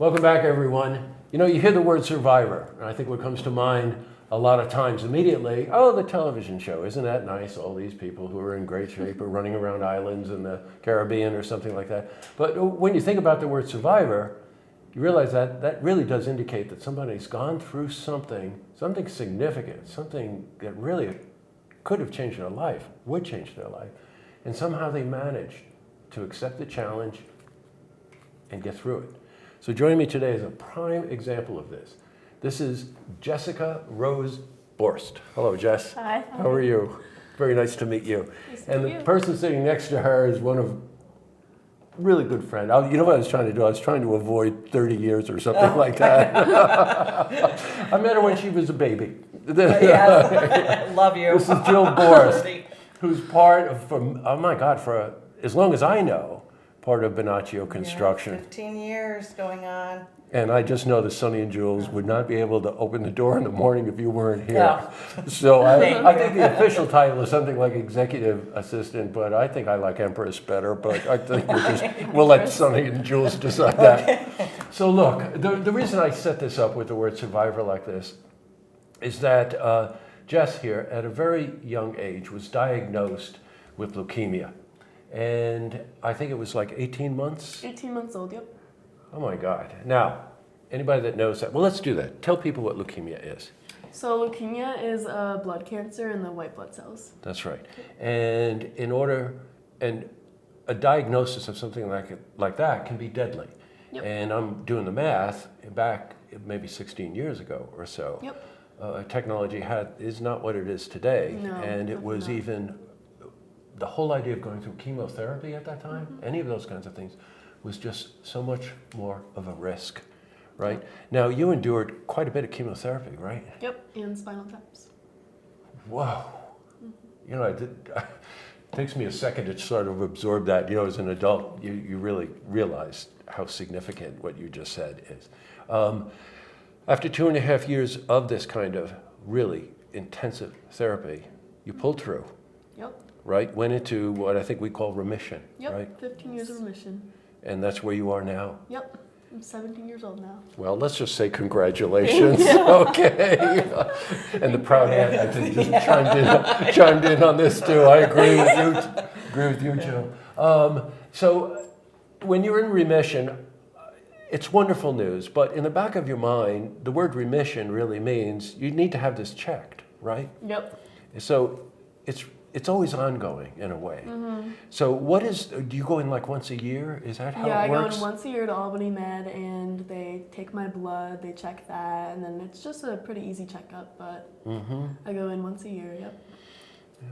Welcome back, everyone. You know, you hear the word survivor, and I think what comes to mind a lot of times immediately, oh, the television show, isn't that nice? All these people who are in great shape are running around islands in the Caribbean or something like that. But when you think about the word survivor, you realize that that really does indicate that somebody's gone through something significant, something that really could have changed their life, would change their life, and somehow they managed to accept the challenge and get through it. So joining me today is a prime example of this. This is Jessica Rose Borst. Hello, Jess. Hi. How are you? Very nice to meet you. Nice and to the meet you. person sitting next to her is one of really good friend. You know what I was trying to do? I was trying to avoid 30 years or something like that. I met her when she was a baby. Yes. Love you. This is Jill Borst, who's part of, for as long as I know, part of Bonaccio Construction. Yeah, 15 years going on. And I just know that Sonny and Jules would not be able to open the door in the morning if you weren't here. Yeah. So I think the official title is something like executive assistant, but I think I like Empress better, but I think we'll let Sonny and Jules decide that. So look, the reason I set this up with the word survivor like this is that Jess here, at a very young age, was diagnosed with leukemia. And I think it was like 18 months? 18 months old, yep. Oh my God. Now, anybody that knows that, well, let's do that. Tell people what leukemia is. So leukemia is a blood cancer in the white blood cells. That's right. And a diagnosis of something like that can be deadly. Yep. And I'm doing the math back maybe 16 years ago or so. Yep. Technology is not what it is today. No, and it was not. even the whole idea of going through chemotherapy at that time, any of those kinds of things, was just so much more of a risk, right? Yep. Now, you endured quite a bit of chemotherapy, right? Yep, and spinal taps. Whoa. Mm-hmm. You know, it takes me a second to sort of absorb that. You know, as an adult, you really realize how significant what you just said is. After 2.5 years of this kind of really intensive therapy, you pulled through, Yep. right? Went into what I think we call remission, Yep, right? 15 years of remission. And that's where you are now. Yep, I'm 17 years old now. Well, let's just say congratulations. Okay. And the proud aunt, I think, just chimed in on this too. I agree with you, Jill. So when you're in remission, it's wonderful news, but in the back of your mind, the word remission really means you need to have this checked, right? Yep. So it's always ongoing in a way. Mm-hmm. So do you go in like once a year? Is that how it works? I go in once a year to Albany Med, and they take my blood, they check that, and then it's just a pretty easy checkup, but I go in once a year, yep.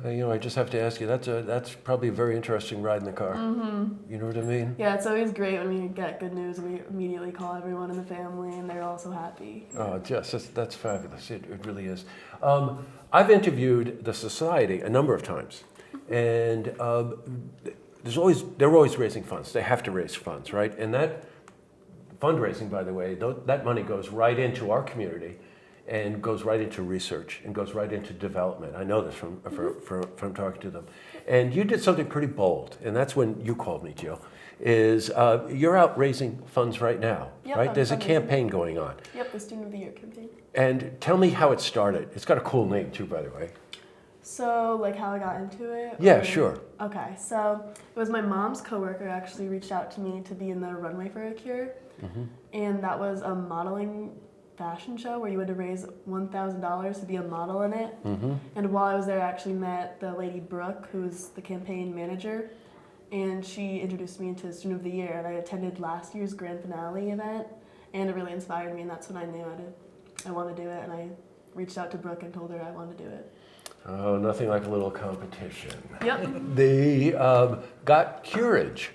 You know, I just have to ask you, that's probably a very interesting ride in the car. You know what I mean? Yeah, it's always great when we get good news. We immediately call everyone in the family, and they're all so happy. Oh, Jess, that's fabulous. It really is. I've interviewed the society a number of times, and they're always raising funds. They have to raise funds, right? And that fundraising, by the way, that money goes right into our community, and goes right into research, and goes right into development. I know this from talking to them. And you did something pretty bold, and that's when you called me, Jill, is you're out raising funds right now, Yep, right? I'm There's a fundraising. campaign going on. Yep, the Student of the Year campaign. And tell me how it started. It's got a cool name too, by the way. So, like how I got into it? Yeah, or- sure. Okay, so it was my mom's coworker actually reached out to me to be in the Runway for a Cure, and that was a modeling fashion show where you had to raise $1,000 to be a model in it. And while I was there, I actually met the lady Brooke, who's the campaign manager, and she introduced me into Student of the Year, and I attended last year's grand finale event, and it really inspired me, and that's when I knew I wanted to do it, and I reached out to Brooke and told her I wanted to do it. Oh, nothing like a little competition. Yep. The CUREage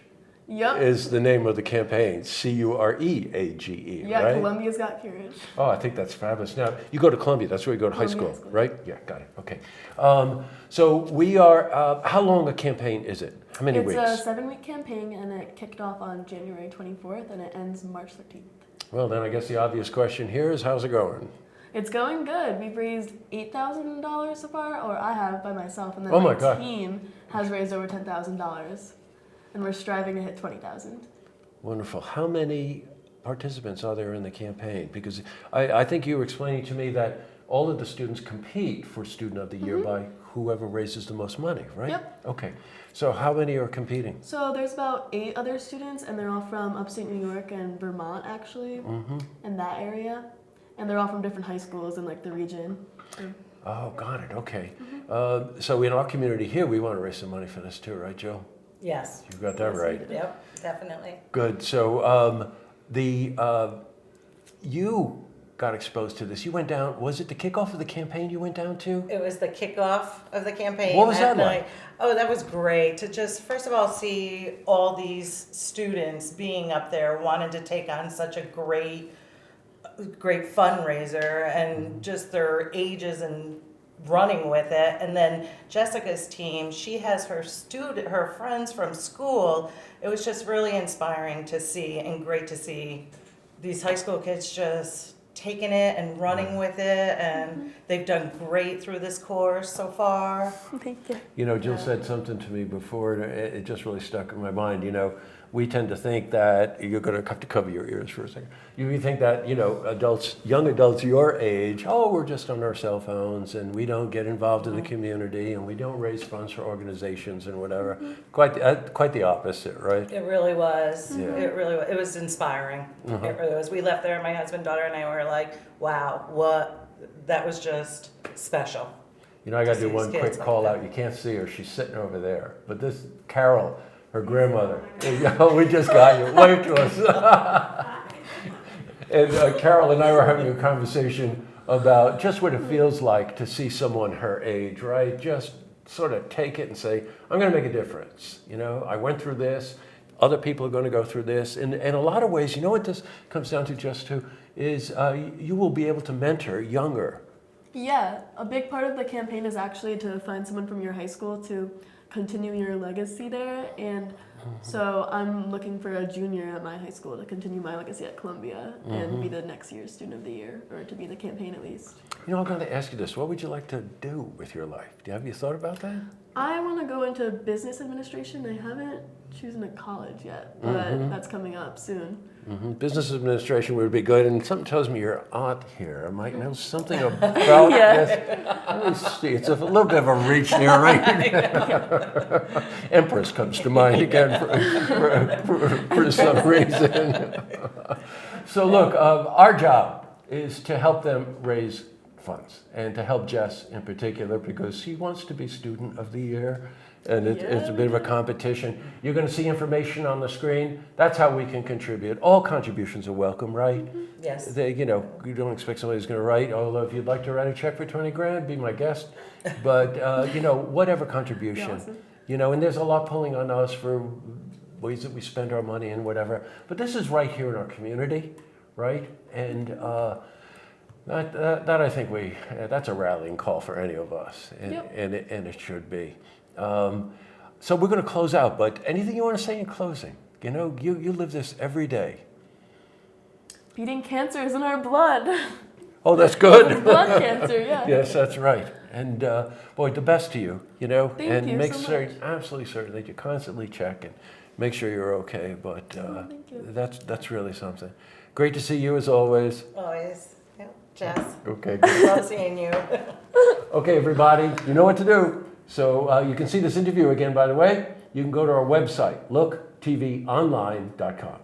Yep. is the name of the campaign, CUREAGE, Yeah, right? Columbia's got CUREage. Oh, I think that's fabulous. Now, you go to Columbia, that's where you go to high Columbia school, High School. right? Yeah, got it, okay. So we are, how long a campaign is it? How many weeks? It's a 7-week campaign, and it kicked off on January 24th, and it ends March 13th. Well, then I guess the obvious question here is, how's it going? It's going good. We've raised $8,000 so far, or I have by myself, and then Oh my my God. team has raised over $10,000, and we're striving to hit $20,000. Wonderful. How many participants are there in the campaign? Because I think you were explaining to me that all of the students compete for Student of the Year by whoever raises the most money, right? Yep. Okay. So how many are competing? So there's about 8 other students, and they're all from upstate New York and Vermont, actually, in that area. And they're all from different high schools in like the region. Oh, got it. Okay. So in our community here, we want to raise some money for this too, right, Jill? Yes. You got that right. Yep, definitely. Good. So you got exposed to this. You went down. Was it the kickoff of the campaign you went down to? It was the kickoff of the campaign. What was that like? Oh, that was great to just, first of all, see all these students being up there, wanting to take on such a great fundraiser, and just their ages and running with it. And then Jessica's team, she has her friends from school. It was just really inspiring to see, and great to see these high school kids just taking it and running with it, and they've done great through this course so far. Thank you. You know, Jill said something to me before, and it just really stuck in my mind. You know, we tend to think that, you're going to have to cover your ears for a second. You think that, you know, young adults your age, oh, we're just on our cell phones and we don't get involved in the community and we don't raise funds for organizations and whatever. Quite the opposite, right? It really was. Yeah. It really was. It was inspiring. It really was. We left there, my husband, daughter, and I were like, wow, that was just special. You know, I got to do See one these quick kids call like out. You can't see her. She's sitting over there. But this Carol, her grandmother, we just got you. Wave to us. And Carol and I were having a conversation about just what it feels like to see someone her age, right? Just sort of take it and say, I'm going to make a difference. You know, I went through this. Other people are going to go through this. And in a lot of ways, you know what this comes down to just to is you will be able to mentor younger. Yeah, a big part of the campaign is actually to find someone from your high school to continue your legacy there. And so I'm looking for a junior at my high school to continue my legacy at Columbia and be the next year's Student of the Year, or to be the campaign at least. You know, I'm going to ask you this. What would you like to do with your life? Have you thought about that? I want to go into business administration. I haven't chosen a college yet, but that's coming up soon. Business administration would be good, and something tells me your aunt here might know something about this. Let me see, it's a little bit of a reach there, right? Empress comes to mind again for some reason. So look, our job is to help them raise funds, and to help Jess in particular, because she wants to be Student of the Year. And it's a bit of a competition. You're going to see information on the screen. That's how we can contribute. All contributions are welcome, right? Yes. You know, you don't expect somebody who's going to write, although if you'd like to write a check for 20 grand, be my guest. But, you know, whatever contribution. Awesome. You know, and there's a lot pulling on us for ways that we spend our money and whatever. But this is right here in our community, right? And that I think that's a rallying call for any of us, and it should be. So we're going to close out, but anything you want to say in closing? You know, you live this every day. Beating cancer is in our blood. Oh, that's good. Blood cancer, yeah. Yes, that's right. And boy, the best to you, you know, Thank you make so certain, much. absolutely certain that you constantly check and make sure you're okay. But Thank you. that's really something. Great to see you as always. Always. Yep. Jess, Okay, good. love seeing you. Okay, everybody, you know what to do. So you can see this interview again, by the way. You can go to our website, looktvonline.com.